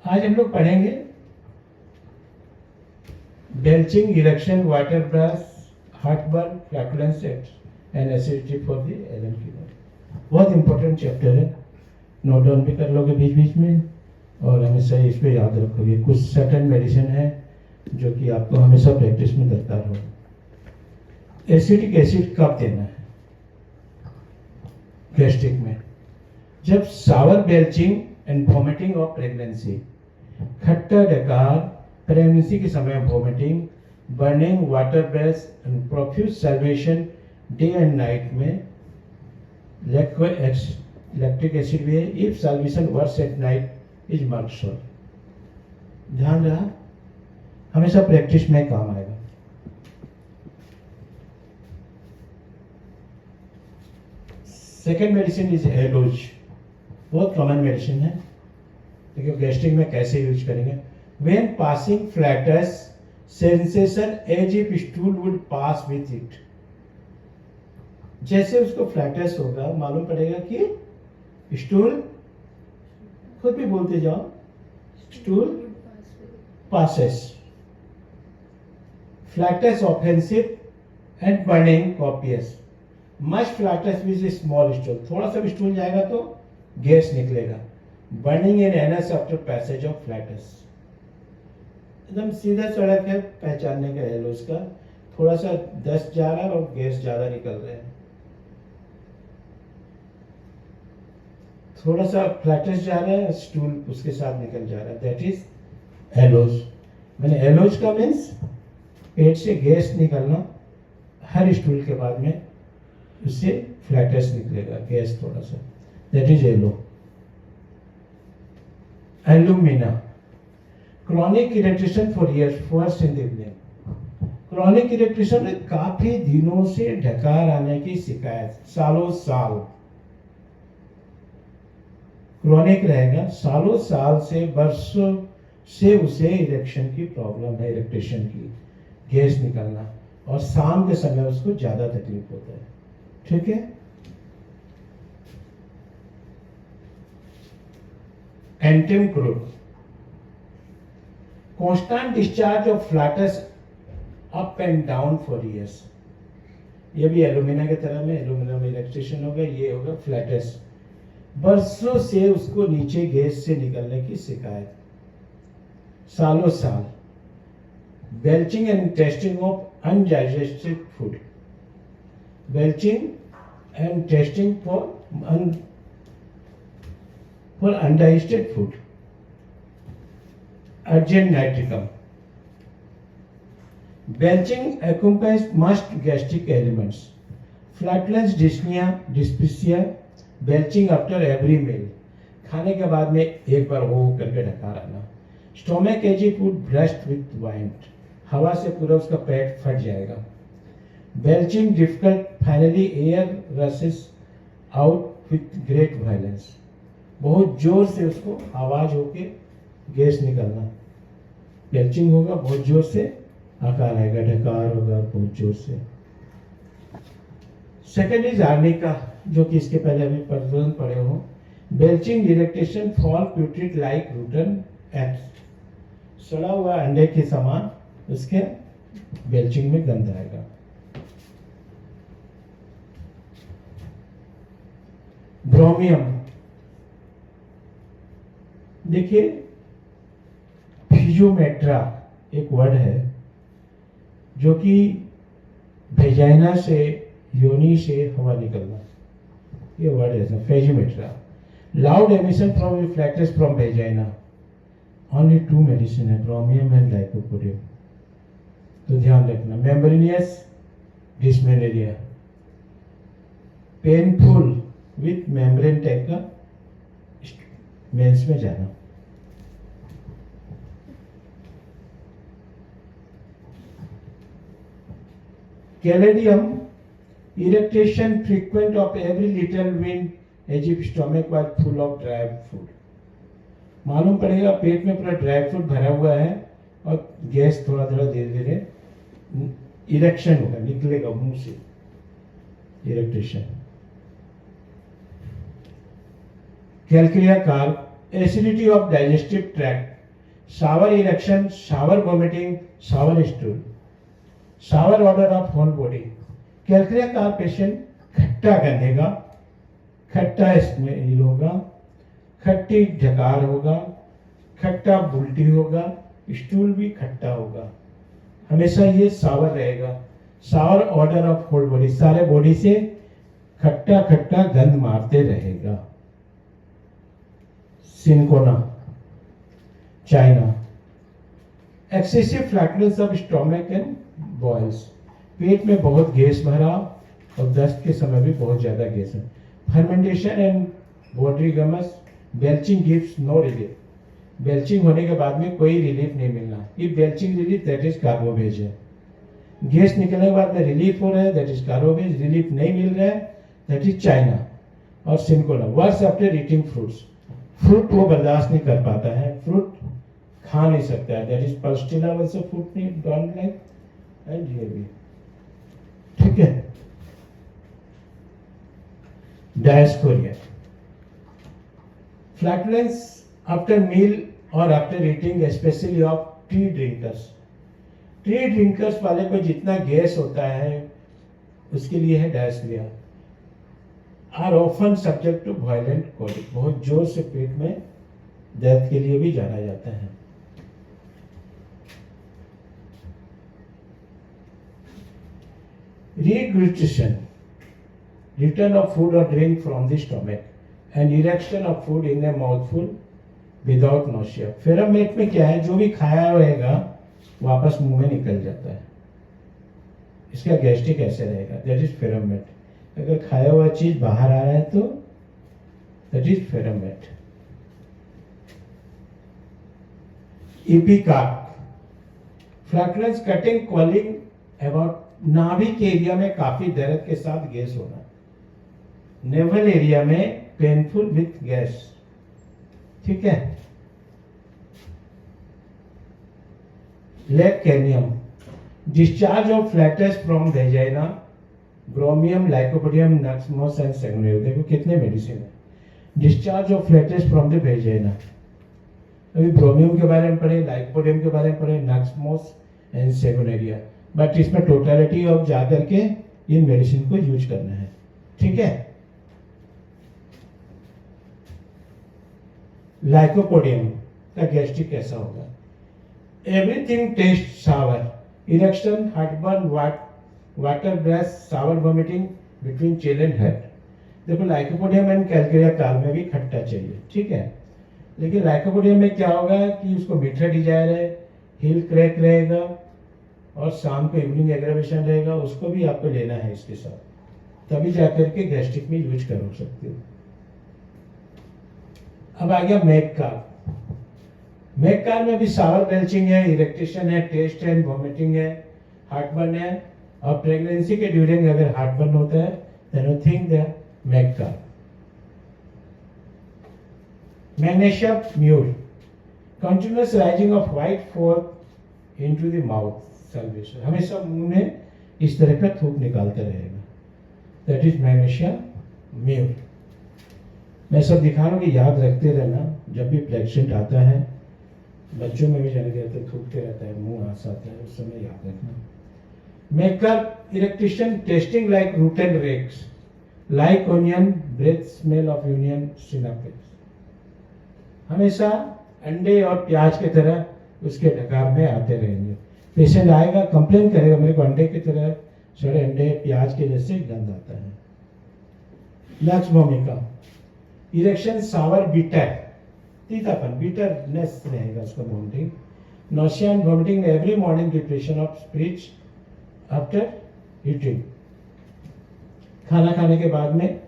आज हम लोग पढ़ेंगे belching, eructation, water brash, heartburn, flatulence and acidity for the Allen कीवर। बहुत इंपॉर्टेंट चैप्टर है, नोट डाउन भी कर लोगे बीच बीच में और हमेशा इस पे याद रखोगे। कुछ सर्टेन मेडिसिन है जो कि आपको हमेशा प्रैक्टिस में दरकार हो। एसिडिक एसिड कब देना है गैस्ट्रिक में? जब sour belching and vomiting of pregnancy, खट्टा डकार, प्रेगनेंसी के समय vomiting, burning, water breath and profuse salivation day and night में लैक्टिक एसिड भी है। If salivation worse at night is mark salt. ध्यान रहा, हमेशा प्रैक्टिस में काम आएगा। सेकेंड मेडिसिन इज एलोज, बहुत कॉमन मेडिसिन है। देखिए गैस्ट्रिक में कैसे यूज करेंगे। When passing flatus, sensation as if stool would pass with it. जैसे उसको फ्लैटस होगा, मालूम पड़ेगा कि स्टूल, खुद भी बोलते जाओ, stool passes. Flats offensive and burning copious. Must flats with small stool, थोड़ा सा भी स्टूल जाएगा तो गैस निकलेगा। Burning in anus after passage of flats, एकदम सीधा सड़क है पहचानने का एलोज का। थोड़ा सा दस्त जा रहा है और गैस ज्यादा निकल रहे हैं। थोड़ा सा फ्लैटस जा रहा है, स्टूल उसके साथ निकल जा रहा है, दैट इज एलोज। मैंने एलोज का मीन्स पेट से गैस निकलना, हर स्टूल के बाद में उससे फ्लैटस निकलेगा, गैस थोड़ा सा, that is aloe. Alumina, chronic irritation for years, first in the evening. Chronic irritation में काफी दिनों से डकार आने की शिकायत, सालों साल क्रॉनिक रहेगा, सालों साल से, वर्षों से उसे इरेक्शन की प्रॉब्लम है, इरिटेशन की, गैस निकलना, और शाम के समय उसको ज्यादा तकलीफ होता है। ठीक है। Antim crude, constant discharge of flatus up and down for years. ये भी एलुमिना की तरह में, एलुमिना में इरेक्टेशन होगा, ये होगा फ्लैटस। बरसों से उसको नीचे गैस से निकलने की शिकायत, सालों साल। Belching and testing of undigested food, belching and testing for undigested food. Urgent nitricum. Belching accompanies most gastric ailments. Flatulence, dyspnea, dyspepsia. Belching after every meal. खाने के बाद में एक बार हो करके ढकार आना। Stomach as if would burst with wind. हवा से पूरा उसका पेट फट जाएगा। Belching difficult, finally air rushes out with great violence. बहुत जोर से उसको आवाज होके गैस निकलना। बेल्चिंग होगा, बहुत जोर से आकार आएगा, ढकार होगा बहुत जोर से। सेकेंड इज आर्निका, जो कि इसके पहले अभी तुरंत पढ़े हो। Belching, irritation, fall प्यूट्रिड like routine eggs, सड़ा हुआ अंडे के समान उसके बेल्चिंग में गंध आएगा। ब्रोमियम, देखिए फिजियोमेट्रा एक वर्ड है जो कि वेजाइना से, योनि से हवा निकलना, ये वर्ड है physometra. Loud emission from flatus from vagina. Only 2 medicine है, ब्रोमियम एंड लाइकोपोडियम, तो ध्यान रखना। Membranous dysmenorrhoea, painful with membrane type का मेंस में जाना। Caladium, irritation frequent of every little wind as if stomach was full of dry food. मालूम पड़ेगा पेट में पूरा ड्राई फ्रूट भरा हुआ है और गैस थोड़ा थोड़ा धीरे धीरे इरेक्शन होगा, निकलेगा मुंह से irritation. Calcarea carb, acidity of digestive tract, sour eructation, sour vomiting, sour stool, sour odour of whole body. Calcarea carb patient खट्टा गंधेगा, खट्टा स्मेल होगा, खट्टी ढकार होगा, खट्टा उल्टी होगा, स्टूल भी खट्टा होगा। हमेशा ये सावर रहेगा। Sour odour of whole body, सारे बॉडी से खट्टा खट्टा गंध मारते रहेगा। Cinchona, China, excessive flatness of stomach and bowels, पेट में बहुत गैस भरा और दस्त के समय भी बहुत ज्यादा गैस है। Fermentation and body gums, belching gives no relief, belching होने के बाद में कोई रिलीफ नहीं मिलना। If belching relief that is carbo veg है। गैस निकलने के बाद में रिलीफ हो रहा है दैट इज कार्बोवेज, रिलीफ नहीं मिल रहा है दैट इज चाइना। और cinchona, worse after eating fruits, fruit वो बर्दाश्त नहीं कर पाता है, फ्रूट खा नहीं सकता है that is pulsatilla, also fruit नहीं डोंट लाइक एंड ये भी ठीक है। डायस्कोरिया, फ्लैटुलेंस आफ्टर मील और after eating, especially of tea drinkers. Tea drinkers वाले को जितना गैस होता है उसके लिए है dioscorea. Are often subject to violent colic, बहुत जोर से पेट में दर्द के लिए भी जाना जाता है। Regurgitation, return of food or drink from the stomach, and erection of food in a mouthful without nausea. फेरामेट में क्या है, जो भी खाया रहेगा वापस मुंह में निकल जाता है, इसका गैस्ट्रिक ऐसे रहेगा, दैट इज फेरामेट। अगर खाया हुआ चीज बाहर आ रहा है तो that is ferrum met. Ipecac, flatulence, cutting, quelling about, नाभिक एरिया में काफी दर्द के साथ गैस होना, नेवल एरिया में पेनफुल विथ गैस, ठीक है। Lac caninum, discharge of flatus from vagina, bromium, lycopodium, nux mos and sanguinaria. देखो कितने मेडिसिन है। Discharge of flatus from the vagina, अभी ब्रोमियम के बारे में पढ़े, लाइकोपोडियम के बारे में पढ़े, नक्समोस एंड सेगुनेरिया, बट इसमें टोटलिटी ऑफ जाकर के इन मेडिसिन को यूज करना है, ठीक है। लाइकोपोडियम का गैस्ट्रिक कैसा होगा, everything taste sour, eructation, heartburn, water brash, sour vomiting between chill and heat. देखो लाइकोपोडियम एंड कैलकुलिया काल में भी खट्टा चाहिए, ठीक है, लेकिन लाइकोपोडियम में क्या होगा कि उसको मीठा डिजायर है, हिल क्रैक रहेगा और शाम को इवनिंग एग्रावेशन रहेगा, उसको भी आपको लेना है इसके साथ, तभी जाकर के गैस्ट्रिक में यूज कर सकते हो। अब आ गया मैककार। मैककार में भी सावर बेल्चिंग है, इरेक्टेशन है, टेस्ट एंड वॉमिटिंग है, हार्टबर्न है, और प्रेगनेंसी के ड्यूरिंग अगर हार्टबर्न होता है then you think the mag carb. Magnesium mur, continuous rising of white froth into the mouth, salivation, हमेशा मुंह में इस तरह का थूक निकालते रहेगा, दैट इज मैग्नीशियम म्यूल। मैं सब दिखा रहा हूँ कि याद रखते रहना, जब भी पेशेंट आता है, बच्चों में भी जाने देते थूकते रहता है, मुंह आस आता है, उस समय याद रखना। Maker eructation, tasting like root and eggs, like onion, breath smell of onion, sinapis, हमेशा अंडे और प्याज की तरह उसके डकार में आते रहेंगे। पेशेंट आएगा कंप्लेन करेगा मेरे को अंडे की तरह सड़े अंडे प्याज के जैसे गंध आता है। लक्स भूमिका, इरेक्शन, सावर, बीटर, तीतापन, बीटरनेस रहेगा उसका vomiting, nausea and vomiting every morning, depression of speech after eating, खाना खाने के बाद में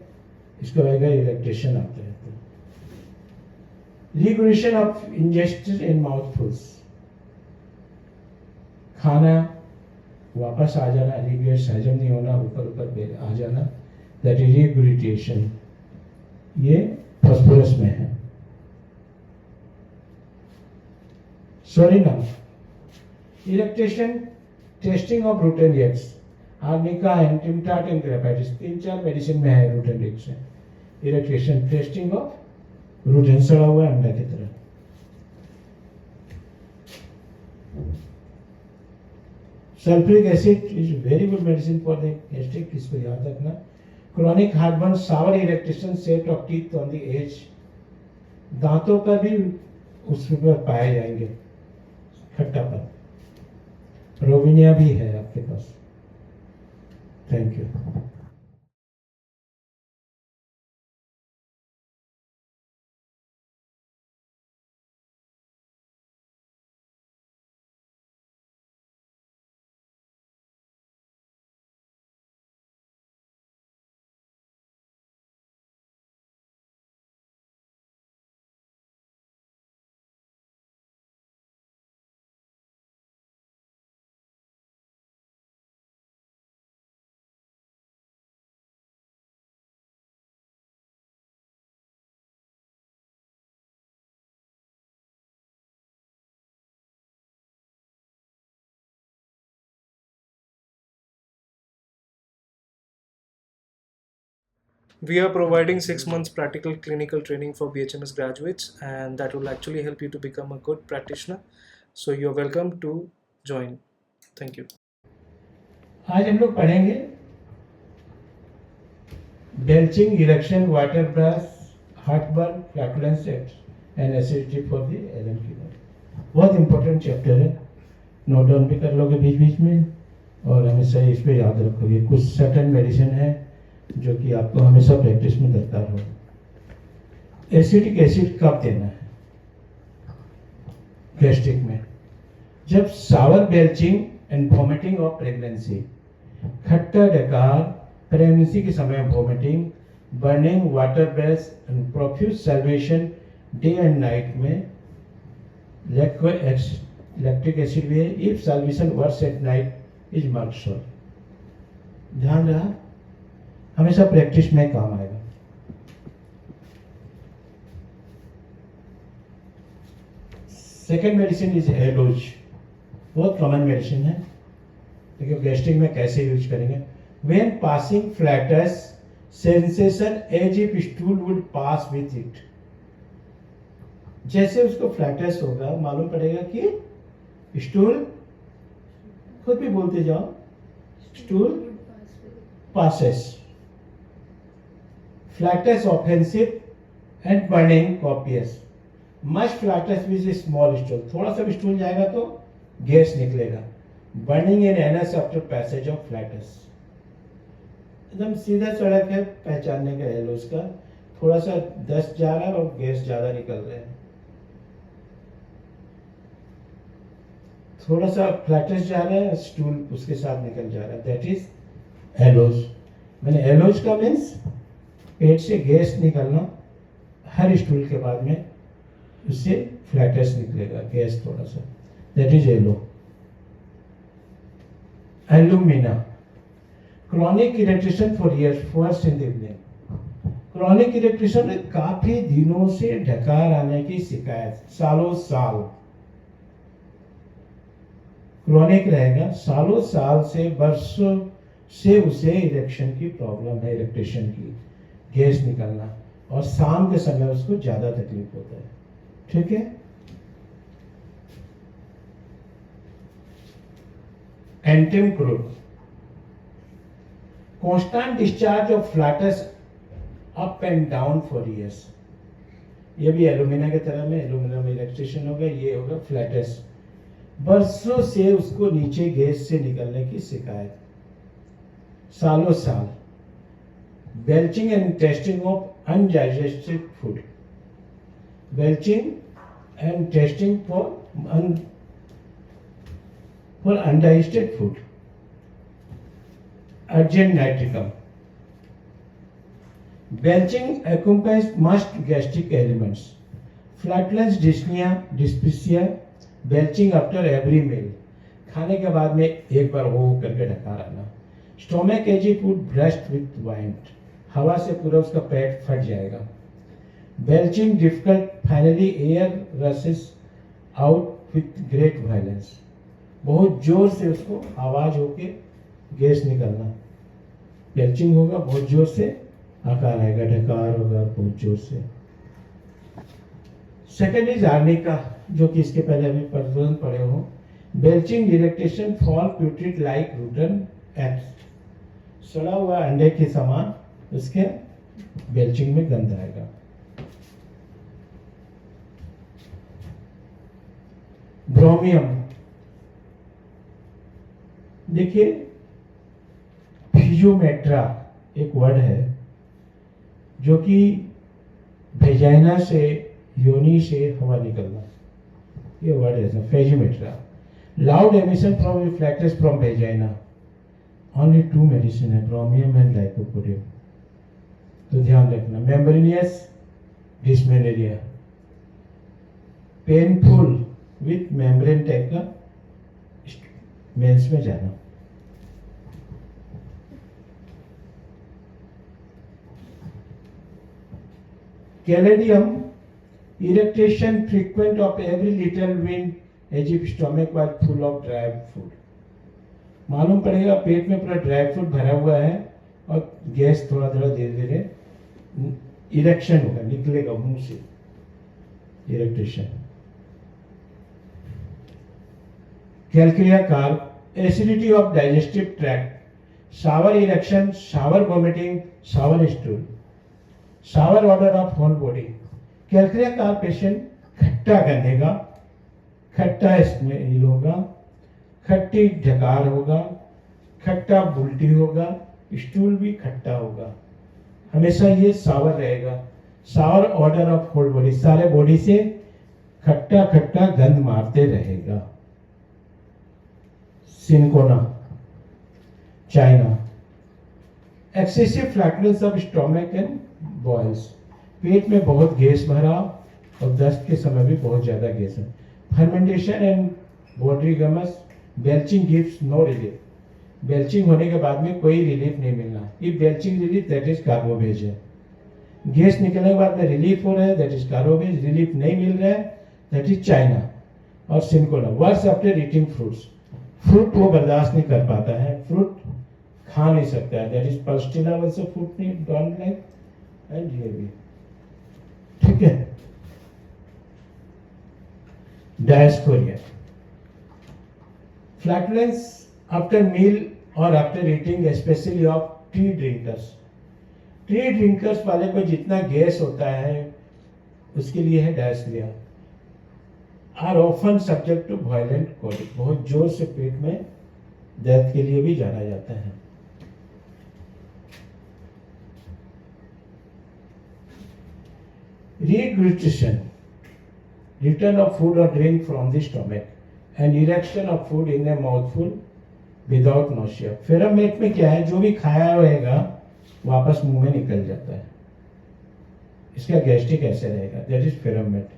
इसको रहेगा इरेक्टेशन आते रहते हैं। रिगुलेशन ऑफ इंजेस्टेड इन माउथफुल्स, खाना वापस आ जाना, रिगेट हजम नहीं होना, ऊपर ऊपर आ जाना, दैट इज रिगुलेटेशन, ये फॉस्फोरस में है। Psorinum, eructation, tasting of root and eggs, arnica, antim tart and graphites, 3-4 medicine में है रूट एंड एग्स है। इरेक्टेशन, टेस्टिंग ऑफ रूटेन सड़ा हुआ है अंडा की तरह। Sulphuric acid is very good medicine for the gastric, इसको याद रखना। Chronic heartburn, sour irritation, set of teeth on the edge, दांतों पर भी उसमें पाए जाएंगे खट्टापन। रोविनिया भी है आपके पास। Thank you. We are providing 6 months practical clinical training for BHMS graduates, and that will actually help you to become a good practitioner. So you're welcome to join. Thank you. आज हम लोग पढ़ेंगे belching, eructation, water brash, heartburn, flatulence and acidity for the Allen कीवर। बहुत important chapter है, note down भी कर लोगे बीच बीच में और हमेशा इस पे याद रखोगे। कुछ सर्टेन मेडिसिन है जो कि आपको हमेशा प्रैक्टिस में दरकार हो। एसिडिक एसिड कब देना है गैस्ट्रिक में? जब sour belching and vomiting of pregnancy, खट्टा डकार, प्रेगनेंसी के समय vomiting, burning, water breath and profuse salivation day and night में, लैक्टिक एसिड भी है। If salivation worse at night is marked short. ध्यान रहा, हमेशा प्रैक्टिस में काम आएगा। सेकेंड मेडिसिन इज एलोज, बहुत कॉमन मेडिसिन है, लेकिन गैस्ट्रिक में कैसे यूज करेंगे? When passing flatus, sensation as if stool would pass with it. जैसे उसको फ्लैटस होगा, मालूम पड़ेगा कि स्टूल, खुद भी बोलते जाओ, stool passes. Flats offensive and burning copious. Must flats with small stool, थोड़ा सा भी स्टूल जाएगा तो गैस निकलेगा। Burning in anus after passage of flats, एकदम सीधा सड़क है पहचानने का एलोस का। थोड़ा सा दस्त जा रहा है और गैस ज्यादा निकल रहे हैं। थोड़ा सा फ्लैटस जा रहा है, स्टूल उसके साथ निकल जा रहा है, दैट इज एलोज। मैंने एलोज का मीन्स पेट से गैस निकलना, हर स्टूल के बाद में उससे फ्लैटस निकलेगा, गैस थोड़ा सा, that is aloe. Alumina, chronic irritation for years, first in the evening. Chronic irritation में काफी दिनों से डकार आने की शिकायत, सालों साल क्रॉनिक रहेगा, सालों साल से, वर्षों से उसे इरेक्शन की प्रॉब्लम है, इरिटेशन की, गैस निकलना, और शाम के समय उसको ज्यादा तकलीफ होता है। ठीक है। Antim crude, constant discharge of flatus up and down for years. ये भी एलुमिना की तरह में, एलुमिना में इलेक्ट्रिशियन होगा, ये होगा फ्लैटस। बरसों से उसको नीचे गैस से निकलने की शिकायत, सालों साल। Belching and testing of undigested food, belching and testing for undigested food. Urgent nitricum. Belching accompanies most gastric ailments. Flatulence, dyspnea, dyspepsia, belching after every meal. खाने के बाद में एक बार वो करके ढका रहना। Stomach achy food brushed with wine. हवा से पूरा उसका पेट फट जाएगा। Belching difficult, finally air rushes out with great violence. बहुत जोर से उसको आवाज होके गैस निकलना, बेल्चिंग होगा, बहुत जोर से आकार आएगा, ढकार होगा बहुत जोर से। सेकेंड इज आर्निका, जो कि इसके पहले अभी प्रदूषण पड़े हो। Belching irritation fall प्यूट्रिड like routine x, सड़ा हुआ अंडे के समान उसके बेल्चिंग में गंध आएगा। ब्रोमियम, देखिए फिजियोमेट्रा एक वर्ड है जो कि वेजाइना से, योनि से हवा निकलना, ये वर्ड है physometra. Loud emission from reflectors from vagina, only 2 medicine है, ब्रोमियम एंड लाइकोपोडियम, तो ध्यान रखना। Membranous dysmenorrhoea, painful with membrane type का मेंस में जाना। Caladium, irritation frequent of every little wind as if stomach was full of dry food, मालूम पड़ेगा पेट में पूरा ड्राई फ्रूट भरा हुआ है और गैस थोड़ा थोड़ा धीरे धीरे इरेक्शन होगा, निकलेगा मुंह से irritation. Calcarea carb, acidity of digestive tract, sour eructation, sour vomiting, sour stool, sour odour of whole body. Calcarea carb patient खट्टा गंधेगा, खट्टा स्मेल होगा, खट्टी ढकार होगा, खट्टा उल्टी होगा, स्टूल भी खट्टा होगा, हमेशा ये सावर रहेगा। Sour odour of whole body, सारे बॉडी से खट्टा खट्टा गंध मारते रहेगा। Cinchona, China, excessive flatness of stomach and bowels, पेट में बहुत गैस भरा और दस्त के समय भी बहुत ज्यादा गैस है। Fermentation and body gums, belching gives no relief, belching होने के बाद में कोई रिलीफ नहीं मिलना। If belching relief that is carbo veg है। गैस निकलने के बाद में रिलीफ हो रहा है दैट इज कार्बोवेज, रिलीफ नहीं मिल रहा है दैट इज चाइना। और cinchona, worse after eating fruits, fruit वो बर्दाश्त नहीं कर पाता है, फ्रूट खा नहीं सकता है, that is pulsatilla also fruit नहीं डोंट लाइक एंड ये भी, ठीक है। डायस्कोरिया, फ्लैटुलेंस आफ्टर मील और after eating, especially of tea drinkers. Tea drinkers वाले को जितना गैस होता है उसके लिए है dioscorea. Are often subject to violent colic, बहुत जोर से पेट में दर्द के लिए भी जाना जाता है। Regurgitation, return of food or drink from the stomach, and erection of food in a mouthful without nausea. फेरामेट में क्या है, जो भी खाया रहेगा वापस मुंह में निकल जाता है, इसका गैस्ट्रिक ऐसे रहेगा, दैट इज फेरामेट।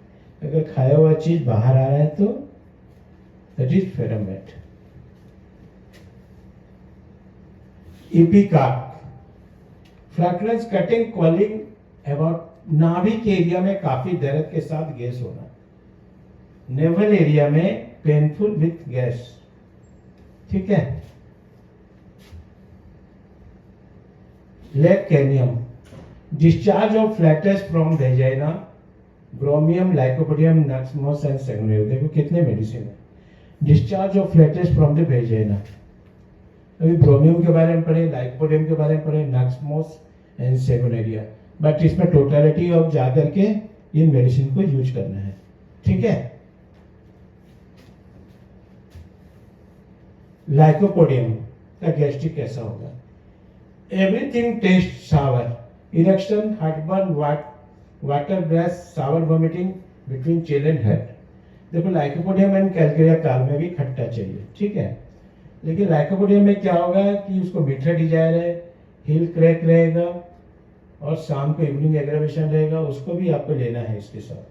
अगर खाया हुआ चीज बाहर आ रहा है तो that is ferrum met. Ipecac, flatulence, cutting, quelling about, नाभिक एरिया में काफी दर्द के साथ गैस होना, नेवल एरिया में पेनफुल विथ गैस, ठीक है। Lac caninum, discharge of flatus from vagina, bromium, lycopodium, nux mos and sanguinaria. देखो कितने मेडिसिन है। Discharge of flatus from the vagina, अभी ब्रोमियम के बारे में पढ़े, लाइकोपोडियम के बारे में पढ़े, नक्समोस एंड सेगुनेरिया, बट इसमें टोटलिटी ऑफ जाकर के इन मेडिसिन को यूज करना है, ठीक है। लाइकोपोडियम का गैस्ट्रिक कैसा होगा, everything taste sour, eructation, heartburn, water brash, sour vomiting between chill and heat. देखो लाइकोपोडियम एंड कैलकेरिया काल में भी खट्टा चाहिए, ठीक है, लेकिन लाइकोपोडियम में क्या होगा कि उसको मीठा डिजायर है, हिल क्रैक रहेगा और शाम को इवनिंग एग्रावेशन रहेगा, उसको भी आपको लेना है इसके साथ,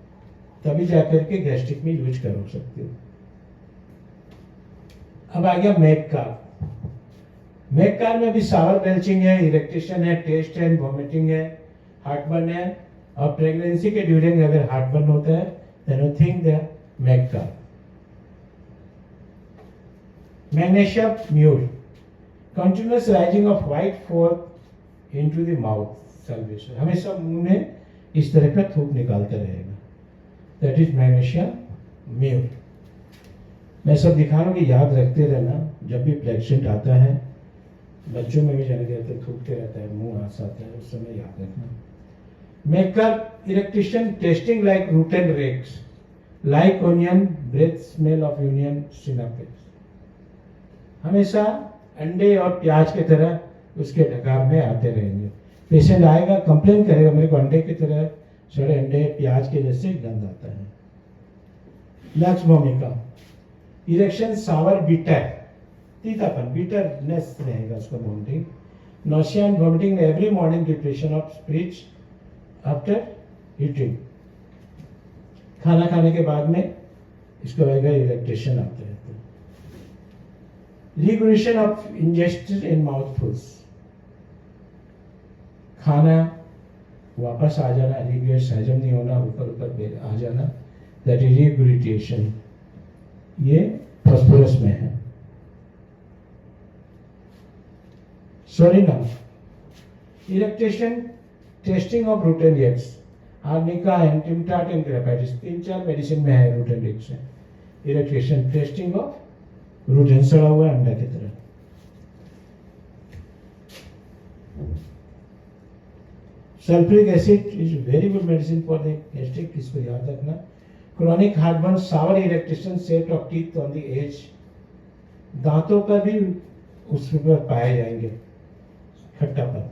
तभी जाकर के गैस्ट्रिक में यूज कर सकते हो। अब आ गया मैककार। मैककार में भी सावर बेल्चिंग है, इरेक्टेशन है, टेस्ट एंड वोमिटिंग है, हार्टबर्न है, और प्रेगनेंसी के ड्यूरिंग अगर हार्टबर्न होता है then you think the mag carb. Magnesium mur, continuous rising of white froth into the mouth, salivation, हमेशा मुंह में इस तरह का थूक निकालता रहेगा, दैट इज मैग्नीशिया म्यू। मैं सब दिखा रहा हूँ कि याद रखते रहना, जब भी प्लेक्सेंट आता है, बच्चों में भी जाने रहते थूकते रहता है, मुंह हाथ आता है, उस समय याद रखना। Make up eructation tasting like root and eggs, like onion breath smell of onion sinapis. हमेशा अंडे और प्याज की तरह उसके डकार में आते रहेंगे। पेशेंट आएगा, कंप्लेन करेगा, मेरे को अंडे की तरह, सड़े अंडे प्याज के जैसे गंध आता है। लक्स भूमिका इरेक्शन सावर बिटर, तीतापन, बिटरनेस रहेगा उसका vomiting. Nausea and vomiting every morning, depression of speech after eating, खाना खाने के बाद में इसको आएगा इरेक्टेशन आता है। रिगुलेशन ऑफ इंजेस्टेड इन माउथफुल्स, खाना वापस आ जाना, रिग्रेट हजम नहीं होना, ऊपर ऊपर आ जाना, दैट इज रिगुलेटेशन। ये फॉस्फोरस में है। Psorinum eructation tasting of root and eggs, arnica antim tart and graphites, 3-4 medicine में है रूट एंड एग्स है। Eructation tasting of root and, सड़ा हुआ अंडा की तरह। Sulphuric acid is very good medicine for the gastric, इसको याद रखना। Chronic heartburn, sour eructation, set of teeth on the edge, दांतों पर भी उस पर पाए जाएंगे खट्टापन।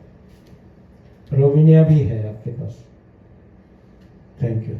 रोविनिया भी है आपके पास। Thank you.